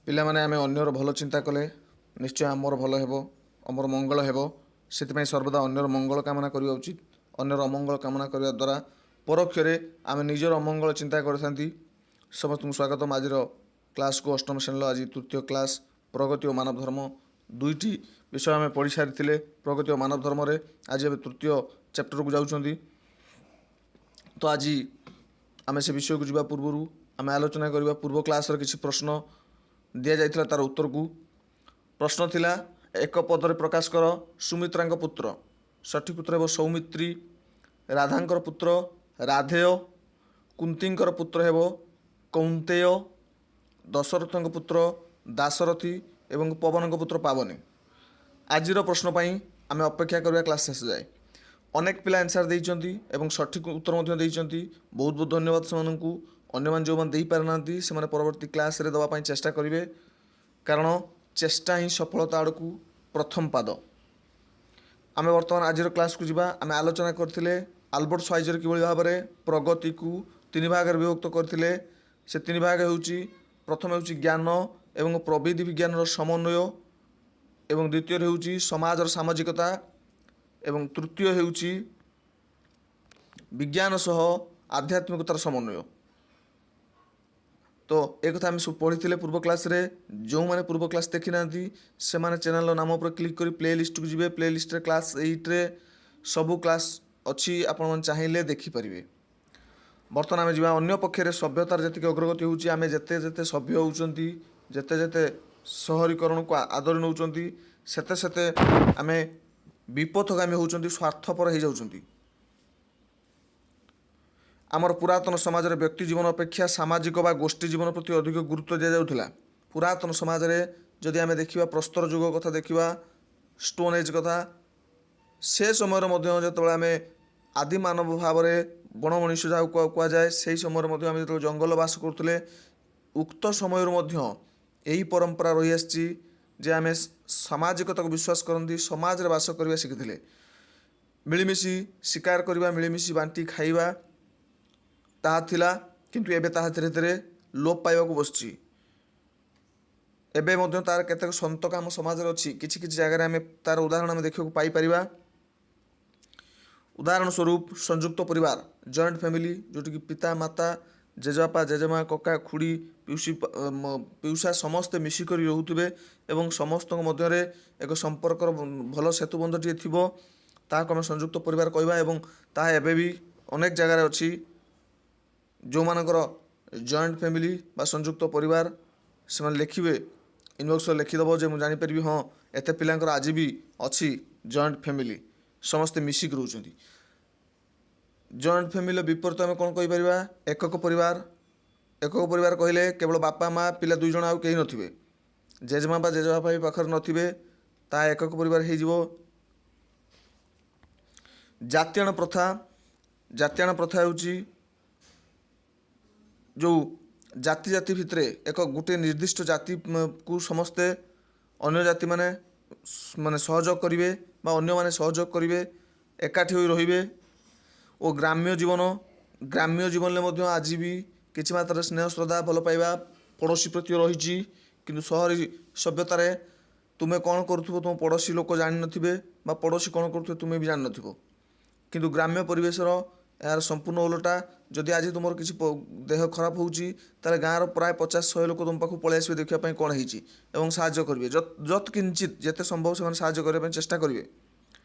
ପିଲାମାନେ ଆମେ ଅନ୍ୟର ଭଲ ଚିନ୍ତା କଲେ ନିଶ୍ଚୟ ଆମର ଭଲ ହେବ, ଆମର ମଙ୍ଗଳ ହେବ। ସେଥିପାଇଁ ସର୍ବଦା ଅନ୍ୟର ମଙ୍ଗଳ କାମନା କରିବା ଉଚିତ। ଅନ୍ୟର ଅମଙ୍ଗଳ କାମନା କରିବା ଦ୍ୱାରା ପରୋକ୍ଷରେ ଆମେ ନିଜର ଅମଙ୍ଗଳ ଚିନ୍ତା କରିଥାନ୍ତି। ସମସ୍ତଙ୍କୁ ସ୍ୱାଗତମ ଆଜିର କ୍ଲାସ୍କୁ ଅଷ୍ଟମ ଶ୍ରେଣୀର ଆଜି ତୃତୀୟ କ୍ଲାସ୍ ପ୍ରଗତି ଓ ମାନବ ଧର୍ମ ଦୁଇଟି ବିଷୟ ଆମେ ପଢ଼ି ସାରିଥିଲେ। ପ୍ରଗତି ଓ ମାନବ ଧର୍ମରେ ଆଜି ଏବେ ତୃତୀୟ ଚାପ୍ଟରକୁ ଯାଉଛନ୍ତି। ତ ଆଜି ଆମେ ସେ ବିଷୟକୁ ଯିବା ପୂର୍ବରୁ ଆମେ ଆଲୋଚନା କରିବା ପୂର୍ବ କ୍ଲାସ୍ର କିଛି ପ୍ରଶ୍ନ ଦିଆଯାଇଥିଲା ତାର ଉତ୍ତରକୁ। ପ୍ରଶ୍ନ ଥିଲା ଏକ ପଦରେ ପ୍ରକାଶ କର ସୁମିତ୍ରାଙ୍କ ପୁତ୍ର। ସଠିକ୍ ଉତ୍ତର ହେବ ସୌମିତ୍ରୀ। ରାଧାଙ୍କର ପୁତ୍ର ରାଧେୟ। କୁନ୍ତୀଙ୍କର ପୁତ୍ର ହେବ କୌନ୍ତେୟ। ଦଶରଥଙ୍କ ପୁତ୍ର ଦାଶରଥୀ ଏବଂ ପବନଙ୍କ ପୁତ୍ର ପାବନୀ। ଆଜିର ପ୍ରଶ୍ନ ପାଇଁ ଆମେ ଅପେକ୍ଷା କରିବା କ୍ଲାସ୍ ଶେଷ ଯାଏ। ଅନେକ ପିଲା ଆନ୍ସାର୍ ଦେଇଛନ୍ତି ଏବଂ ସଠିକ୍ ଉତ୍ତର ମଧ୍ୟ ଦେଇଛନ୍ତି। ବହୁତ ବହୁତ ଧନ୍ୟବାଦ ସେମାନଙ୍କୁ। ଅନ୍ୟମାନେ ଯେଉଁମାନେ ଦେଇପାରିନାହାନ୍ତି ସେମାନେ ପରବର୍ତ୍ତୀ କ୍ଲାସ୍ରେ ଦେବା ପାଇଁ ଚେଷ୍ଟା କରିବେ, କାରଣ ଚେଷ୍ଟା ହିଁ ସଫଳତା ଆଡ଼କୁ ପ୍ରଥମ ପାଦ। ଆମେ ବର୍ତ୍ତମାନ ଆଜିର କ୍ଲାସ୍କୁ ଯିବା। ଆମେ ଆଲୋଚନା କରିଥିଲେ ଆଲବର୍ଟ ଶ୍ୱାଇଜର କିଭଳି ଭାବରେ ପ୍ରଗତିକୁ ତିନି ଭାଗରେ ବିଭକ୍ତ କରିଥିଲେ। ସେ ତିନି ଭାଗ ହେଉଛି, ପ୍ରଥମ ହେଉଛି ଜ୍ଞାନ ଏବଂ ପ୍ରବିଧି ବିଜ୍ଞାନର ସମନ୍ୱୟ, ଏବଂ ଦ୍ୱିତୀୟରେ ହେଉଛି ସମାଜର ସାମାଜିକତା, ଏବଂ ତୃତୀୟ ହେଉଛି ବିଜ୍ଞାନ ସହ ଆଧ୍ୟାତ୍ମିକତାର ସମନ୍ୱୟ। ତ ଏକଥା ଆମେ ସବୁ ପଢ଼ିଥିଲେ ପୂର୍ବ କ୍ଲାସ୍ରେ। ଯେଉଁମାନେ ପୂର୍ବ କ୍ଲାସ୍ ଦେଖିନାହାନ୍ତି ସେମାନେ ଚ୍ୟାନେଲ୍ର ନାମ ଉପରେ କ୍ଲିକ୍ କରି ପ୍ଲେ ଲିଷ୍ଟକୁ ଯିବେ। ପ୍ଲେ ଲିଷ୍ଟରେ କ୍ଲାସ୍ 8ରେ ସବୁ କ୍ଲାସ୍ ଅଛି, ଆପଣମାନେ ଚାହିଁଲେ ଦେଖିପାରିବେ। ବର୍ତ୍ତମାନ ଆମେ ଯିବା ଅନ୍ୟ ପକ୍ଷରେ ସଭ୍ୟତାର ଯେତିକି ଅଗ୍ରଗତି ହେଉଛି, ଆମେ ଯେତେ ଯେତେ ସଭ୍ୟ ହେଉଛନ୍ତି, ଯେତେ ଯେତେ ସହରୀକରଣକୁ ଆଦରି ନେଉଛନ୍ତି, ସେତେ ସେତେ ଆମେ ବିପଥଗାମୀ ହେଉଛନ୍ତି, ସ୍ୱାର୍ଥପର ହେଇଯାଉଛନ୍ତି। ଆମର ପୁରାତନ ସମାଜରେ ବ୍ୟକ୍ତି ଜୀବନ ଅପେକ୍ଷା ସାମାଜିକ ବା ଗୋଷ୍ଠୀ ଜୀବନ ପ୍ରତି ଅଧିକ ଗୁରୁତ୍ୱ ଦିଆଯାଉଥିଲା। ପୁରାତନ ସମାଜରେ ଯଦି ଆମେ ଦେଖିବା, ପ୍ରସ୍ତର ଯୁଗ କଥା ଦେଖିବା, ଷ୍ଟୋନ୍ ଏଜ୍ କଥା, ସେ ସମୟରେ ମଧ୍ୟ ଯେତେବେଳେ ଆମେ ଆଦି ମାନବ ଭାବରେ ବଣ ମଣିଷ ଯାହାକୁ କୁହାଯାଏ, ସେହି ସମୟରେ ମଧ୍ୟ ଆମେ ଯେତେବେଳେ ଜଙ୍ଗଲ ବାସ କରୁଥିଲେ, ଉକ୍ତ ସମୟରୁ ମଧ୍ୟ ଏହି ପରମ୍ପରା ରହିଆସିଛି ଯେ ଆମେ ସାମାଜିକତାକୁ ବିଶ୍ୱାସ କରନ୍ତି, ସମାଜରେ ବାସ କରିବା ଶିଖିଥିଲେ। ମିଳିମିଶି ଶିକାର କରିବା, ମିଳିମିଶି ବାଣ୍ଟି ଖାଇବା ତାହା ଥିଲା, କିନ୍ତୁ ଏବେ ତାହା ଧୀରେ ଧୀରେ ଲୋପ ପାଇବାକୁ ବସିଛି। ଏବେ ମଧ୍ୟ ତାର କେତେକ ସନ୍ତକ ଆମ ସମାଜରେ ଅଛି। କିଛି କିଛି ଜାଗାରେ ଆମେ ତାର ଉଦାହରଣ ଆମେ ଦେଖିବାକୁ ପାଇପାରିବା। ଉଦାହରଣ ସ୍ୱରୂପ ସଂଯୁକ୍ତ ପରିବାର, ଜଏଣ୍ଟ ଫ୍ୟାମିଲି, ଯେଉଁଠିକି ପିତା ମାତା, ଜେଜେବାପା ଜେଜେମା, କକା ଖୁଡ଼ି, ପିଉସା ସମସ୍ତେ ମିଶିକରି ରହୁଥିବେ ଏବଂ ସମସ୍ତଙ୍କ ମଧ୍ୟରେ ଏକ ସମ୍ପର୍କର ଭଲ ସେତୁବନ୍ଧଟିଏ ଥିବ, ତାହାକୁ ଆମେ ସଂଯୁକ୍ତ ପରିବାର କହିବା। ଏବଂ ତାହା ଏବେ ବି ଅନେକ ଜାଗାରେ ଅଛି। ଯେଉଁମାନଙ୍କର ଜଏଣ୍ଟ ଫ୍ୟାମିଲି ବା ସଂଯୁକ୍ତ ପରିବାର, ସେମାନେ ଲେଖିବେ, ଇନବକ୍ସରେ ଲେଖିଦେବ ଯେ ମୁଁ ଜାଣିପାରିବି ହଁ ଏତେ ପିଲାଙ୍କର ଆଜି ବି ଅଛି ଜଏଣ୍ଟ ଫ୍ୟାମିଲି, ସମସ୍ତେ ମିଶିକି ରହୁଛନ୍ତି। ଜଏଣ୍ଟ ଫ୍ୟାମିଲିର ବିପରୀତ ଆମେ କ'ଣ କହିପାରିବା? ଏକକ ପରିବାର। ଏକକ ପରିବାର କହିଲେ କେବଳ ବାପା ମା ପିଲା ଦୁଇ ଜଣ, ଆଉ କେହି ନଥିବେ, ଜେଜେମା ବା ଜେଜେବାପା ବି ପାଖରେ ନଥିବେ, ତାହା ଏକକ ପରିବାର ହେଇଯିବ। ଜାତିଆଣ ପ୍ରଥା। ଜାତିଆଣ ପ୍ରଥା ହେଉଛି ଯେଉଁ ଜାତି ଜାତି ଭିତରେ ଏକ ଗୋଟିଏ ନିର୍ଦ୍ଦିଷ୍ଟ ଜାତିକୁ ସମସ୍ତେ ଅନ୍ୟ ଜାତିମାନେ ସହଯୋଗ କରିବେ ବା ଅନ୍ୟମାନେ ସହଯୋଗ କରିବେ, ଏକାଠି ହୋଇ ରହିବେ। ଓ ଗ୍ରାମ୍ୟ ଜୀବନ। ଗ୍ରାମ୍ୟ ଜୀବନରେ ମଧ୍ୟ ଆଜି ବି କିଛି ମାତ୍ରାରେ ସ୍ନେହ ଶ୍ରଦ୍ଧା ଭଲ ପାଇବା ପଡ଼ୋଶୀ ପ୍ରତି ରହିଛି, କିନ୍ତୁ ସହରୀ ସଭ୍ୟତାରେ ତୁମେ କ'ଣ କରୁଥିବ ତୁମ ପଡ଼ୋଶୀ ଲୋକ ଜାଣିନଥିବେ ବା ପଡ଼ୋଶୀ କ'ଣ କରୁଥିବେ ତୁମେ ବି ଜାଣିନଥିବ। କିନ୍ତୁ ଗ୍ରାମ୍ୟ ପରିବେଶର ଏହାର ସମ୍ପୂର୍ଣ୍ଣ ଓଲଟା। ଯଦି ଆଜି ତୁମର କିଛି ଦେହ ଖରାପ ହେଉଛି, ତାହେଲେ ଗାଁର ପ୍ରାୟ 50-100 ଲୋକ ତୁମ ପାଖକୁ ପଳେଇ ଆସିବେ ଦେଖିବା ପାଇଁ କ'ଣ ହେଇଛି ଏବଂ ସାହାଯ୍ୟ କରିବେ। ଯତ୍ କିଞ୍ଚିତ୍ ଯେତେ ସମ୍ଭବ ସେମାନେ ସାହାଯ୍ୟ କରିବା ପାଇଁ ଚେଷ୍ଟା କରିବେ।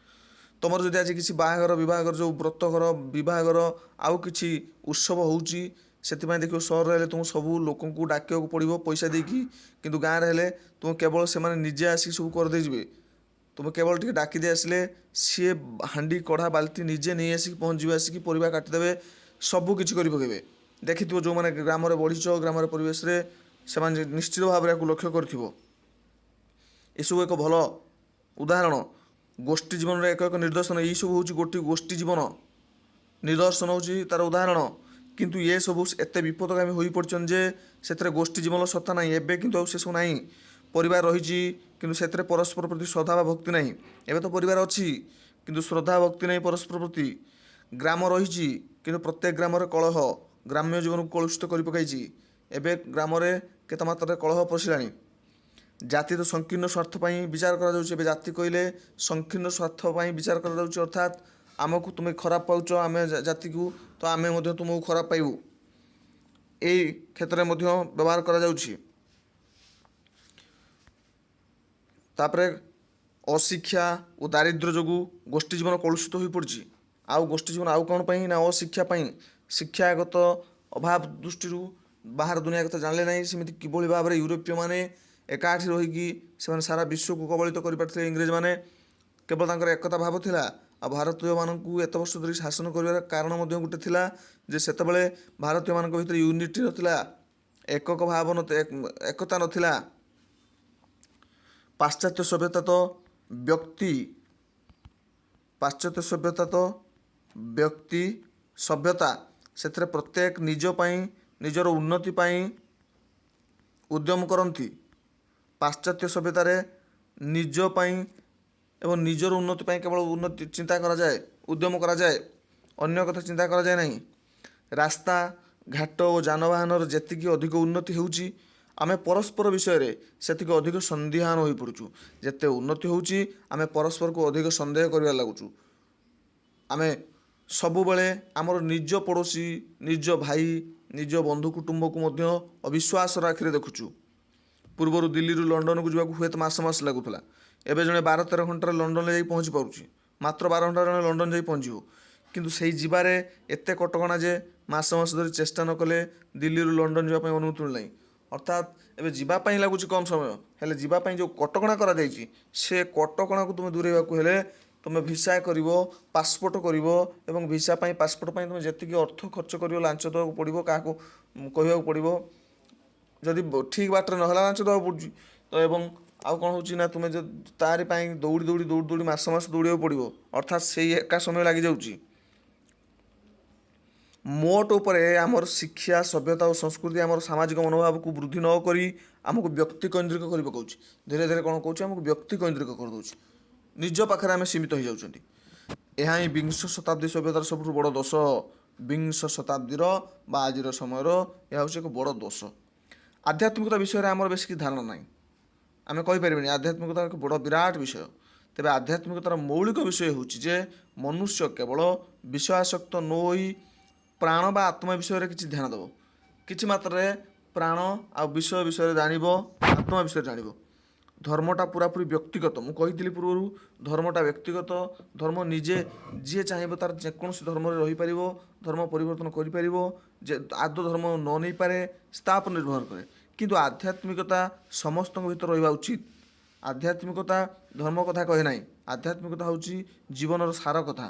ତୁମର ଯଦି ଆଜି କିଛି ବାହାଘର ବିବାହଘର, ଯେଉଁ ବ୍ରତଘର ବିବାହଘର ଆଉ କିଛି ଉତ୍ସବ ହେଉଛି, ସେଥିପାଇଁ ଦେଖିବ ସହରରେ ହେଲେ ତୁମକୁ ସବୁ ଲୋକଙ୍କୁ ଡାକିବାକୁ ପଡ଼ିବ ପଇସା ଦେଇକି, କିନ୍ତୁ ଗାଁରେ ହେଲେ ତୁମ କେବଳ ସେମାନେ ନିଜେ ଆସିକି ସବୁ କରିଦେଇଯିବେ। ତୁମେ କେବଳ ଟିକେ ଡାକି ଦେଇ ଆସିଲେ ସିଏ ହାଣ୍ଡି କଢ଼ା ବାଲ୍ଟି ନିଜେ ନେଇ ଆସିକି ପହଞ୍ଚିବେ, ଆସିକି ପରିବା କାଟିଦେବେ, ସବୁ କିଛି କରି ପକାଇବେ। ଦେଖିଥିବ ଯେଉଁମାନେ ଗ୍ରାମରେ ବଢ଼ିଛ, ଗ୍ରାମର ପରିବେଶରେ, ସେମାନେ ନିଶ୍ଚିତ ଭାବରେ ଏହାକୁ ଲକ୍ଷ୍ୟ କରିଥିବ। ଏସବୁ ଏକ ଭଲ ଉଦାହରଣ। ଗୋଷ୍ଠୀ ଜୀବନରେ ଏକ ଏକ ନିଦର୍ଶନ। ଏଇସବୁ ହେଉଛି ଗୋଷ୍ଠୀ ଜୀବନ, ନିଦର୍ଶନ ହେଉଛି ତା'ର ଉଦାହରଣ। କିନ୍ତୁ ଏସବୁ ଏତେ ବିପଦଗାମୀ ହୋଇପଡ଼ିଛନ୍ତି ଯେ ସେଥିରେ ଗୋଷ୍ଠୀ ଜୀବନର ସତ୍ତା ନାହିଁ। ଏବେ କିନ୍ତୁ ଆଉ ସେସବୁ ନାହିଁ। ପରିବାର ରହିଛି କିନ୍ତୁ ସେଥିରେ ପରସ୍ପର ପ୍ରତି ଶ୍ରଦ୍ଧା ବା ଭକ୍ତି ନାହିଁ। ଏବେ ତ ପରିବାର ଅଛି କିନ୍ତୁ ଶ୍ରଦ୍ଧା ଭକ୍ତି ନାହିଁ ପରସ୍ପର ପ୍ରତି। ଗ୍ରାମ ରହିଛି କିନ୍ତୁ ପ୍ରତ୍ୟେକ ଗ୍ରାମରେ କଳହ ଗ୍ରାମ୍ୟ ଜୀବନକୁ କଳୁଷିତ କରି ପକାଇଛି। ଏବେ ଗ୍ରାମରେ କେତେ ମାତ୍ରାରେ କଳହ ପଶିଲାଣି। ଜାତିର ସଂକୀର୍ଣ୍ଣ ସ୍ୱାର୍ଥ ପାଇଁ ବିଚାର କରାଯାଉଛି। ଏବେ ଜାତି କହିଲେ ସଂକୀର୍ଣ୍ଣ ସ୍ୱାର୍ଥ ପାଇଁ ବିଚାର କରାଯାଉଛି, ଅର୍ଥାତ୍ ଆମକୁ ତୁମେ ଖରାପ ପାଉଛ, ଆମେ ଜାତିକୁ, ତ ଆମେ ମଧ୍ୟ ତୁମକୁ ଖରାପ ପାଇବୁ, এই କ୍ଷେତ୍ରରେ ମଧ୍ୟ ବ୍ୟବହାର କରାଯାଉଛି। ତାପରେ ଅଶିକ୍ଷା ଓ ଦାରିଦ୍ର୍ୟ ଯୋଗୁଁ ଗୋଷ୍ଠୀ ଜୀବନ କଳୁଷିତ ହୋଇପଡ଼ିଛି। ଆଉ ଗୋଷ୍ଠୀ ଜୀବନ ଆଉ କ'ଣ ପାଇଁ ନା ଅଶିକ୍ଷା ପାଇଁ। ଶିକ୍ଷାଗତ ଅଭାବ ଦୃଷ୍ଟିରୁ ବାହାର ଦୁନିଆ କଥା ଜାଣିଲେ ନାହିଁ। ସେମିତି କିଭଳି ଭାବରେ ୟୁରୋପୀୟମାନେ ଏକାଠି ରହିକି ସେମାନେ ସାରା ବିଶ୍ୱକୁ କବଳିତ କରିପାରିଥିଲେ। ଇଂରେଜମାନେ କେବଳ ତାଙ୍କର ଏକତା ଭାବ ଥିଲା। ଆଉ ଭାରତୀୟମାନଙ୍କୁ ଏତେ ବର୍ଷ ଧରି ଶାସନ କରିବାର କାରଣ ମଧ୍ୟ ଗୋଟେ ଥିଲା ଯେ ସେତେବେଳେ ଭାରତୀୟମାନଙ୍କ ଭିତରେ ୟୁନିଟି ନଥିଲା, ଏକକ ଭାବ ଏକତା ନଥିଲା। ପାଶ୍ଚାତ୍ୟ ସଭ୍ୟତା ତ ବ୍ୟକ୍ତି ସଭ୍ୟତା, ସେଥିରେ ପ୍ରତ୍ୟେକ ନିଜ ପାଇଁ ନିଜର ଉନ୍ନତି ପାଇଁ ଉଦ୍ୟମ କରନ୍ତି। ପାଶ୍ଚାତ୍ୟ ସଭ୍ୟତାରେ ନିଜ ପାଇଁ ଏବଂ ନିଜର ଉନ୍ନତି ପାଇଁ କେବଳ ଉନ୍ନତି ଚିନ୍ତା କରାଯାଏ, ଉଦ୍ୟମ କରାଯାଏ, ଅନ୍ୟ କଥା ଚିନ୍ତା କରାଯାଏ ନାହିଁ। ରାସ୍ତା ଘାଟ ଓ ଯାନବାହନର ଯେତିକି ଅଧିକ ଉନ୍ନତି ହେଉଛି, ଆମେ ପରସ୍ପର ବିଷୟରେ ସେତିକି ଅଧିକ ସନ୍ଦିହାନ ହୋଇପଡ଼ୁଛୁ। ଯେତେ ଉନ୍ନତି ହେଉଛି ଆମେ ପରସ୍ପରକୁ ଅଧିକ ସନ୍ଦେହ କରିବାରେ ଲାଗୁଛୁ। ଆମେ ସବୁବେଳେ ଆମର ନିଜ ପଡ଼ୋଶୀ, ନିଜ ଭାଇ, ନିଜ ବନ୍ଧୁ କୁଟୁମ୍ବକୁ ମଧ୍ୟ ଅବିଶ୍ୱାସର ଆଖିରେ ଦେଖୁଛୁ। ପୂର୍ବରୁ ଦିଲ୍ଲୀରୁ ଲଣ୍ଡନକୁ ଯିବାକୁ ହୁଏତ ମାସ ଲାଗୁଥିଲା, ଏବେ ଜଣେ 12-13 ଘଣ୍ଟାରେ ଲଣ୍ଡନରେ ଯାଇ ପହଞ୍ଚି ପାରୁଛି। ମାତ୍ର 12 ଘଣ୍ଟାରେ ଜଣେ ଲଣ୍ଡନ ଯାଇ ପହଞ୍ଚିବ, କିନ୍ତୁ ସେଇ ଯିବାରେ ଏତେ କଟକଣା ଯେ ମାସ ଧରି ଚେଷ୍ଟା ନ କଲେ ଦିଲ୍ଲୀରୁ ଲଣ୍ଡନ ଯିବା ପାଇଁ ଅନୁମତି ମିଳୁନାହିଁ। ଅର୍ଥାତ୍ ଏବେ ଯିବା ପାଇଁ ଲାଗୁଛି କମ୍ ସମୟ, ହେଲେ ଯିବା ପାଇଁ ଯେଉଁ କଟକଣା କରାଯାଇଛି ସେ କଟକଣାକୁ ତୁମେ ଦୂରେଇବାକୁ ହେଲେ ତୁମେ ଭିସା କରିବ, ପାସପୋର୍ଟ କରିବ, ଏବଂ ଭିସା ପାଇଁ ପାସପୋର୍ଟ ପାଇଁ ତୁମେ ଯେତିକି ଅର୍ଥ ଖର୍ଚ୍ଚ କରିବ, ଲାଞ୍ଚ ଦେବାକୁ ପଡ଼ିବ, କାହାକୁ କହିବାକୁ ପଡ଼ିବ। ଯଦି ଠିକ୍ ବାଟରେ ନହେଲା ଲାଞ୍ଚ ଦେବାକୁ ପଡ଼ୁଛି। ତ ଏବଂ ଆଉ କ'ଣ ହେଉଛି ନା ତୁମେ ତାରି ପାଇଁ ଦୌଡ଼ି ମାସ ଦୌଡ଼ିବାକୁ ପଡ଼ିବ, ଅର୍ଥାତ୍ ସେଇ ଏକା ସମୟ ଲାଗିଯାଉଛି। ମୋଟ ଉପରେ ଆମର ଶିକ୍ଷା, ସଭ୍ୟତା ଓ ସଂସ୍କୃତି ଆମର ସାମାଜିକ ମନୋଭାବକୁ ବୃଦ୍ଧି ନ କରି ଆମକୁ ବ୍ୟକ୍ତି କୈନ୍ଦ୍ରିକ କରି ପକାଉଛି। ଧୀରେ ଧୀରେ କ'ଣ କହୁଛି, ଆମକୁ ବ୍ୟକ୍ତି କୈନ୍ଦ୍ରିକ କରିଦେଉଛି। ନିଜ ପାଖରେ ଆମେ ସୀମିତ ହୋଇଯାଉଛନ୍ତି। ଏହା ହିଁ ବିଂଶ ଶତାବ୍ଦୀ ସଭ୍ୟତାର ସବୁଠୁ ବଡ଼ ଦୋଷ। ବିଂଶ ଶତାବ୍ଦୀର ବା ଆଜିର ସମୟର ଏହା ହେଉଛି ଏକ ବଡ଼ ଦୋଷ। ଆଧ୍ୟାତ୍ମିକତା ବିଷୟରେ ଆମର ବେଶୀ କିଛି ଧାରଣା ନାହିଁ। ଆମେ କହିପାରିବାନି ଆଧ୍ୟାତ୍ମିକତା ଏକ ବଡ଼ ବିରାଟ ବିଷୟ। ତେବେ ଆଧ୍ୟାତ୍ମିକତାର ମୌଳିକ ବିଷୟ ହେଉଛି ଯେ ମନୁଷ୍ୟ କେବଳ ବିଷୟାସକ୍ତ ନ ହୋଇ ପ୍ରାଣ ବା ଆତ୍ମା ବିଷୟରେ କିଛି ଧ୍ୟାନ ଦେବ। କିଛି ମାତ୍ରାରେ ପ୍ରାଣ ଆଉ ବିଷୟରେ ଜାଣିବ, ଆତ୍ମା ବିଷୟରେ ଜାଣିବ। ଧର୍ମଟା ପୁରାପୁରି ବ୍ୟକ୍ତିଗତ। ମୁଁ କହିଥିଲି ପୂର୍ବରୁ ଧର୍ମଟା ବ୍ୟକ୍ତିଗତ। ଧର୍ମ ନିଜେ ଯିଏ ଚାହିଁବ ତାର ଯେକୌଣସି ଧର୍ମରେ ରହିପାରିବ, ଧର୍ମ ପରିବର୍ତ୍ତନ କରିପାରିବ। ଯେ ଆଦୌ ଧର୍ମ ନ ନେଇପାରେ ତା ଉପରେ ନିର୍ଭର କରେ। କିନ୍ତୁ ଆଧ୍ୟାତ୍ମିକତା ସମସ୍ତଙ୍କ ଭିତରେ ରହିବା ଉଚିତ। ଆଧ୍ୟାତ୍ମିକତା ଧର୍ମ କଥା କହେ ନାହିଁ। ଆଧ୍ୟାତ୍ମିକତା ହେଉଛି ଜୀବନର ସାର କଥା।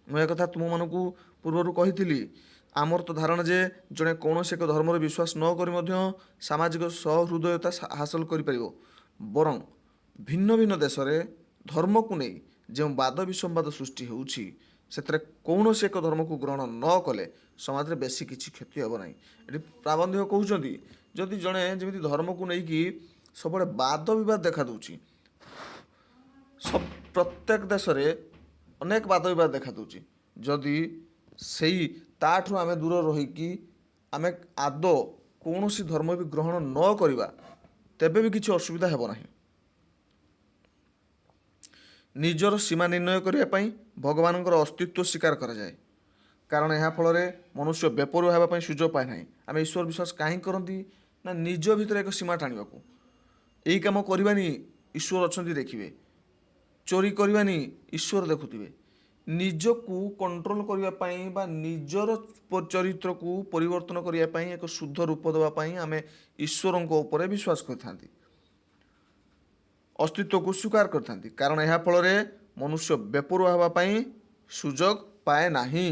ମୁଁ ଏକଥା ତୁମମାନଙ୍କୁ ପୂର୍ବରୁ କହିଥିଲି। ଆମର ତ ଧାରଣା ଯେ ଜଣେ କୌଣସି ଏକ ଧର୍ମରେ ବିଶ୍ୱାସ ନ କରି ମଧ୍ୟ ସାମାଜିକ ସହୃଦୟତା ହାସଲ କରିପାରିବ। ବରଂ ଭିନ୍ନ ଭିନ୍ନ ଦେଶରେ ଧର୍ମକୁ ନେଇ ଯେଉଁ ବାଦ ବିସମ୍ବାଦ ସୃଷ୍ଟି ହେଉଛି, ସେଥିରେ କୌଣସି ଏକ ଧର୍ମକୁ ଗ୍ରହଣ ନ କଲେ ସମାଜରେ ବେଶୀ କିଛି କ୍ଷତି ହେବ ନାହିଁ। ଏଠି ପ୍ରାବନ୍ଧିକ କହୁଛନ୍ତି, ଯଦି ଜଣେ ଯେମିତି ଧର୍ମକୁ ନେଇକି ସବୁବେଳେ ବାଦ ବିବାଦ ଦେଖା ଦେଉଛି, ପ୍ରତ୍ୟେକ ଦେଶରେ ଅନେକ ବାଦ ବିବାଦ ଦେଖା ଦେଉଛି। ଯଦି ସେଇ ତାଠୁ ଆମେ ଦୂର ରହିକି ଆମେ ଆଦୌ କୌଣସି ଧର୍ମ ବି ଗ୍ରହଣ ନ କରିବା, ତେବେ ବି କିଛି ଅସୁବିଧା ହେବ ନାହିଁ। ନିଜର ସୀମା ନିର୍ଣ୍ଣୟ କରିବା ପାଇଁ ଭଗବାନଙ୍କର ଅସ୍ତିତ୍ୱ ସ୍ୱୀକାର କରାଯାଏ, କାରଣ ଏହା ଫଳରେ ମନୁଷ୍ୟ ବେପରୁଆ ହେବା ପାଇଁ ସୁଯୋଗ ପାଏ ନାହିଁ। ଆମେ ଈଶ୍ୱର ବିଶ୍ୱାସ କାହିଁକି କରନ୍ତି ନା ନିଜ ଭିତରେ ଏକ ସୀମା ଟାଣିବାକୁ। ଏଇ କାମ କରିବାନି, ଈଶ୍ୱର ଅଛନ୍ତି ଦେଖିବେ। ଚୋରି କରିବାନି, ଈଶ୍ୱର ଦେଖୁଥିବେ। ନିଜକୁ କଣ୍ଟ୍ରୋଲ କରିବା ପାଇଁ ବା ନିଜର ଚରିତ୍ରକୁ ପରିବର୍ତ୍ତନ କରିବା ପାଇଁ ଏକ ଶୁଦ୍ଧ ରୂପ ଦେବା ପାଇଁ ଆମେ ଈଶ୍ୱରଙ୍କ ଉପରେ ବିଶ୍ୱାସ କରିଥାନ୍ତି, ଅସ୍ତିତ୍ୱକୁ ସ୍ୱୀକାର କରିଥାନ୍ତି। କାରଣ ଏହା ଫଳରେ ମନୁଷ୍ୟ ବେପରୁଆ ହେବା ପାଇଁ ସୁଯୋଗ ପାଏ ନାହିଁ।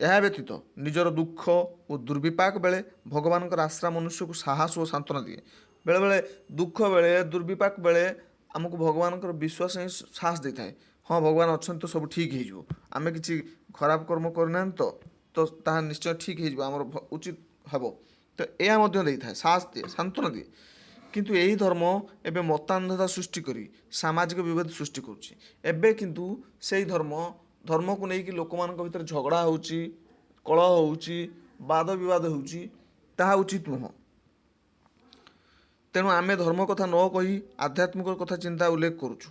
ଏହା ବ୍ୟତୀତ ନିଜର ଦୁଃଖ ଓ ଦୁର୍ବିପାକ ବେଳେ ଭଗବାନଙ୍କର ଆଶ୍ରା ମନୁଷ୍ୟକୁ ସାହସ ଓ ସାନ୍ତ୍ୱନା ଦିଏ। ବେଳେବେଳେ ଦୁଃଖ ବେଳେ, ଦୁର୍ବିପାକ ବେଳେ ଆମକୁ ଭଗବାନଙ୍କର ବିଶ୍ୱାସ ହିଁ ସାହସ ଦେଇଥାଏ। ହଁ, ଭଗବାନ ଅଛନ୍ତି ତ ସବୁ ଠିକ୍ ହେଇଯିବ। ଆମେ କିଛି ଖରାପ କର୍ମ କରିନାହାନ୍ତି ତ ତାହା ନିଶ୍ଚୟ ଠିକ୍ ହେଇଯିବ, ଆମର ଉଚିତ ହେବ। ତ ଏହା ମଧ୍ୟ ଦେଇଥାଏ, ସାହସ ଦିଏ, ସାନ୍ତ୍ୱନା ଦିଏ। କିନ୍ତୁ ଏହି ଧର୍ମ ଏବେ ମତାନ୍ଧତା ସୃଷ୍ଟି କରି ସାମାଜିକ ବିଭେଦ ସୃଷ୍ଟି କରୁଛି। ଏବେ କିନ୍ତୁ ସେଇ ଧର୍ମକୁ ନେଇକି ଲୋକମାନଙ୍କ ଭିତରେ ଝଗଡ଼ା ହେଉଛି, କଳହ ହେଉଛି, ବାଦ ବିବାଦ ହେଉଛି ତାହା ଉଚିତ ନୁହଁ। ତେଣୁ ଆମେ ଧର୍ମ କଥା ନ କହି ଆଧ୍ୟାତ୍ମିକ କଥା ଚିନ୍ତା ଉଲ୍ଲେଖ କରୁଛୁ।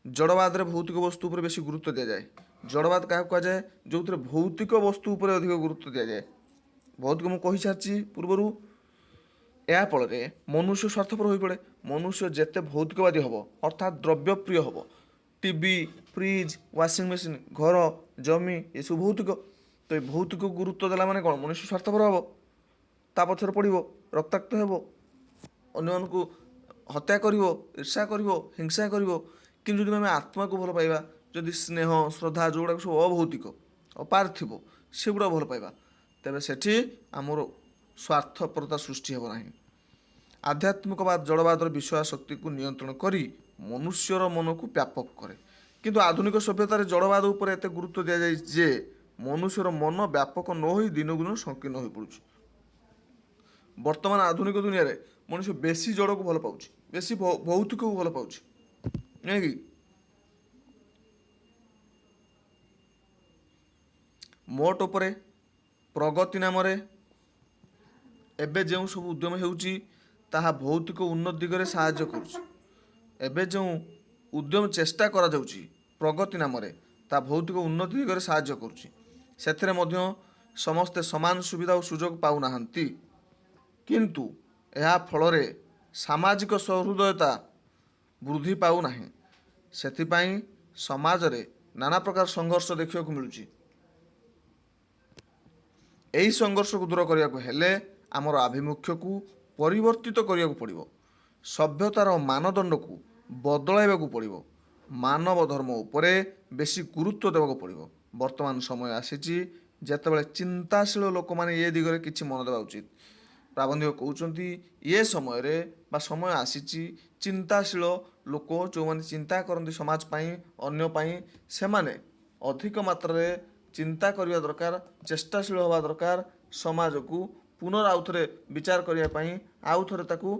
ଜଡ଼ବାଦରେ ଭୌତିକ ବସ୍ତୁ ଉପରେ ବେଶୀ ଗୁରୁତ୍ୱ ଦିଆଯାଏ। ଜଡ଼ବାଦ କାହାକୁ କୁହାଯାଏ? ଯେଉଁଥିରେ ଭୌତିକ ବସ୍ତୁ ଉପରେ ଅଧିକ ଗୁରୁତ୍ୱ ଦିଆଯାଏ। ଭୌତିକ ମୁଁ କହିସାରିଛି ପୂର୍ବରୁ। ଏହା ଫଳରେ ମନୁଷ୍ୟ ସ୍ୱାର୍ଥପର ହୋଇପଡ଼େ। ମନୁଷ୍ୟ ଯେତେ ଭୌତିକବାଦୀ ହେବ ଅର୍ଥାତ୍ ଦ୍ରବ୍ୟପ୍ରିୟ ହେବ, ଟିଭି, ଫ୍ରିଜ୍, ୱାସିଂ ମେସିନ୍, ଘର, ଜମି ଏସବୁ ଭୌତିକ। ତ ଏ ଭୌତିକ ଗୁରୁତ୍ୱ ଦେଲା ମାନେ କ'ଣ? ମନୁଷ୍ୟ ସ୍ୱାର୍ଥପର ହେବ, ତା ପଛରେ ପଡ଼ିବ, ରକ୍ତାକ୍ତ ହେବ, ଅନ୍ୟମାନଙ୍କୁ ହତ୍ୟା କରିବ, ଈର୍ଷା କରିବ, ହିଂସା କରିବ। କିନ୍ତୁ ଯଦି ଆମେ ଆତ୍ମାକୁ ଭଲ ପାଇବା, ଯଦି ସ୍ନେହ, ଶ୍ରଦ୍ଧା ଯେଉଁଗୁଡ଼ାକ ସବୁ ଅଭୌତିକ, ଅପାର୍ଥିବ, ସେଗୁଡ଼ା ଭଲ ପାଇବା, ତେବେ ସେଠି ଆମର ସ୍ୱାର୍ଥପରତା ସୃଷ୍ଟି ହେବ ନାହିଁ। ଆଧ୍ୟାତ୍ମିକବାଦ ଜଡ଼ବାଦର ବିଶ୍ୱାସ ଶକ୍ତିକୁ ନିୟନ୍ତ୍ରଣ କରି ମନୁଷ୍ୟର ମନକୁ ବ୍ୟାପକ କରେ। କିନ୍ତୁ ଆଧୁନିକ ସଭ୍ୟତାରେ ଜଡ଼ବାଦ ଉପରେ ଏତେ ଗୁରୁତ୍ୱ ଦିଆଯାଇଛି ଯେ ମନୁଷ୍ୟର ମନ ବ୍ୟାପକ ନ ହୋଇ ଦିନକୁ ଦିନ ସଂକୀର୍ଣ୍ଣ ହୋଇପଡ଼ୁଛି। ବର୍ତ୍ତମାନ ଆଧୁନିକ ଦୁନିଆରେ ମଣିଷ ବେଶୀ ଜଡ଼କୁ ଭଲ ପାଉଛି, ବେଶୀ ଭୌତିକକୁ ଭଲ ପାଉଛି, ନୁହେଁ କି? ମୋଟ ଉପରେ ପ୍ରଗତି ନାମରେ ଏବେ ଯେଉଁ ସବୁ ଉଦ୍ୟମ ହେଉଛି ତାହା ଭୌତିକ ଉନ୍ନତି ଦିଗରେ ସାହାଯ୍ୟ କରୁଛି। ଏବେ ଯେଉଁ ଉଦ୍ୟମ ଚେଷ୍ଟା କରାଯାଉଛି ପ୍ରଗତି ନାମରେ, ତାହା ଭୌତିକ ଉନ୍ନତି ଦିଗରେ ସାହାଯ୍ୟ କରୁଛି। ସେଥିରେ ମଧ୍ୟ ସମସ୍ତେ ସମାନ ସୁବିଧା ଓ ସୁଯୋଗ ପାଉନାହାନ୍ତି। କିନ୍ତୁ ଏହା ଫଳରେ ସାମାଜିକ ସହୃଦୟତା ବୃଦ୍ଧି ପାଉନାହିଁ। ସେଥିପାଇଁ ସମାଜରେ ନାନା ପ୍ରକାର ସଂଘର୍ଷ ଦେଖିବାକୁ ମିଳୁଛି। ଏହି ସଂଘର୍ଷକୁ ଦୂର କରିବାକୁ ହେଲେ ଆମର ଆଭିମୁଖ୍ୟକୁ ପରିବର୍ତ୍ତିତ କରିବାକୁ ପଡ଼ିବ। ସଭ୍ୟତାର ମାନଦଣ୍ଡକୁ ବଦଳାଇବାକୁ ପଡ଼ିବ। ମାନବ ଧର୍ମ ଉପରେ ବେଶୀ ଗୁରୁତ୍ୱ ଦେବାକୁ ପଡ଼ିବ। ବର୍ତ୍ତମାନ ସମୟ ଆସିଛି ଯେତେବେଳେ ଚିନ୍ତାଶୀଳ ଲୋକମାନେ ଏ ଦିଗରେ କିଛି ମନ ଦେବା ଉଚିତ। ପ୍ରାବନ୍ଧିକ କହୁଛନ୍ତି ଏ ସମୟରେ ବା ସମୟ ଆସିଛି ଚିନ୍ତାଶୀଳ ଲୋକ ଯେଉଁମାନେ ଚିନ୍ତା କରନ୍ତି ସମାଜ ପାଇଁ, ଅନ୍ୟ ପାଇଁ, ସେମାନେ ଅଧିକ ମାତ୍ରାରେ ଚିନ୍ତା କରିବା ଦରକାର, ଚେଷ୍ଟାଶୀଳ ହେବା ଦରକାର। ସମାଜକୁ ପୁନରାଉଥରେ ବିଚାର କରିବା ପାଇଁ, ଆଉଥରେ ତାକୁ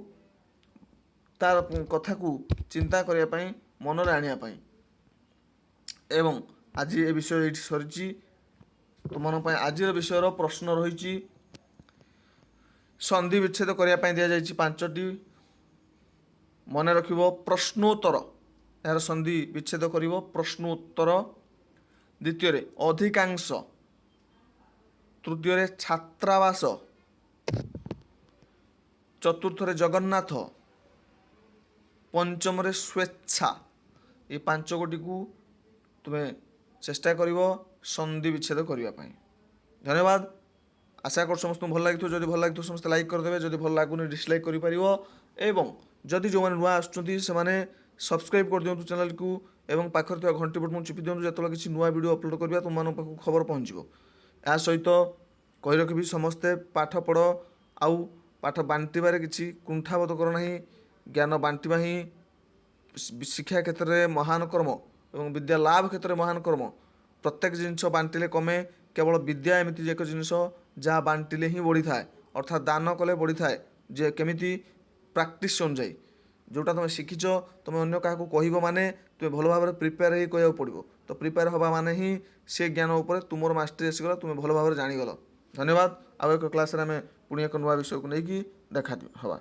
ତାର କଥାକୁ ଚିନ୍ତା କରିବା ପାଇଁ, ମନରେ ଆଣିବା ପାଇଁ। ଏବଂ ଆଜି ଏ ବିଷୟ ଏଇଠି ସରିଛି। ତୁମମାନଙ୍କ ପାଇଁ ଆଜିର ବିଷୟର ପ୍ରଶ୍ନ ରହିଛି, ସନ୍ଧି ବିଚ୍ଛେଦ କରିବା ପାଇଁ ଦିଆଯାଇଛି 5ଟି। ମନେ ରଖିବ ପ୍ରଶ୍ନୋତ୍ତର, ଏହାର ସନ୍ଧି ବିଚ୍ଛେଦ କରିବ ପ୍ରଶ୍ନୋତ୍ତର। ଦ୍ୱିତୀୟରେ ଅଧିକାଂଶ, ତୃତୀୟରେ ଛାତ୍ରାବାସ, ଚତୁର୍ଥରେ ଜଗନ୍ନାଥ, ପଞ୍ଚମରେ ସ୍ୱେଚ୍ଛା। ଏ 5 ଗୋଟିକୁ ତୁମେ ଚେଷ୍ଟା କରିବ ସନ୍ଧି ବିଚ୍ଛେଦ କରିବା ପାଇଁ। ଧନ୍ୟବାଦ। ଆଶା କରୁଛି ସମସ୍ତଙ୍କୁ ଭଲ ଲାଗିଥିବ। ଯଦି ଭଲ ଲାଗିଥିବ ସମସ୍ତେ ଲାଇକ୍ କରିଦେବେ, ଯଦି ଭଲ ଲାଗୁନି ଡିସଲାଇକ୍ କରିପାରିବ। ଏବଂ ଯଦି ଯେଉଁମାନେ ନୂଆ ଆସୁଛନ୍ତି ସେମାନେ ସବସ୍କ୍ରାଇବ୍ କରିଦିଅନ୍ତୁ ଚ୍ୟାନେଲକୁ ଏବଂ ପାଖରେ ଥିବା ଘଣ୍ଟି ବଟନ୍ ଚିପି ଦିଅନ୍ତୁ। ଯେତେବେଳେ କିଛି ନୂଆ ଭିଡ଼ିଓ ଅପଲୋଡ଼ କରିବା ତୁମମାନଙ୍କ ପାଖକୁ ଖବର ପହଞ୍ଚିବ। ଏହା ସହିତ କହି ରଖିବି, ସମସ୍ତେ ପାଠ ପଢ଼, ଆଉ ପାଠ ବାଣ୍ଟିବାରେ କିଛି କୁଣ୍ଠାବୋଧ କର ନାହିଁ। ଜ୍ଞାନ ବାଣ୍ଟିବା ହିଁ ଶିକ୍ଷା କ୍ଷେତ୍ରରେ ମହାନ କର୍ମ ଏବଂ ବିଦ୍ୟା ଲାଭ କ୍ଷେତ୍ରରେ ମହାନ କର୍ମ। ପ୍ରତ୍ୟେକ ଜିନିଷ ବାଣ୍ଟିଲେ କମେ। କେବଳ ବିଦ୍ୟା ଏମିତି ଏକ ଜିନିଷ ଯାହା ବାଣ୍ଟିଲେ ହିଁ ବଢ଼ିଥାଏ, ଅର୍ଥାତ୍ ଦାନ କଲେ ବଢ଼ିଥାଏ। ଯେ କେମିତି? ପ୍ରାକ୍ଟିସ୍ ଅନୁଯାୟୀ। ଯେଉଁଟା ତୁମେ ଶିଖିଛ ତୁମେ ଅନ୍ୟ କାହାକୁ କହିବ ମାନେ ତୁମେ ଭଲ ଭାବରେ ପ୍ରିପେୟାର ହେଇ କହିବାକୁ ପଡ଼ିବ। ତ ପ୍ରିପେୟାର ହେବା ମାନେ ହିଁ ସେ ଜ୍ଞାନ ଉପରେ ତୁମର ମାଷ୍ଟରୀ ଆସିଗଲା, ତୁମେ ଭଲ ଭାବରେ ଜାଣିଗଲ। ଧନ୍ୟବାଦ। ଆଉ ଏକ କ୍ଲାସ୍ରେ ଆମେ ପୁଣି ଏକ ନୂଆ ବିଷୟକୁ ନେଇକି ଦେଖା ହେବା।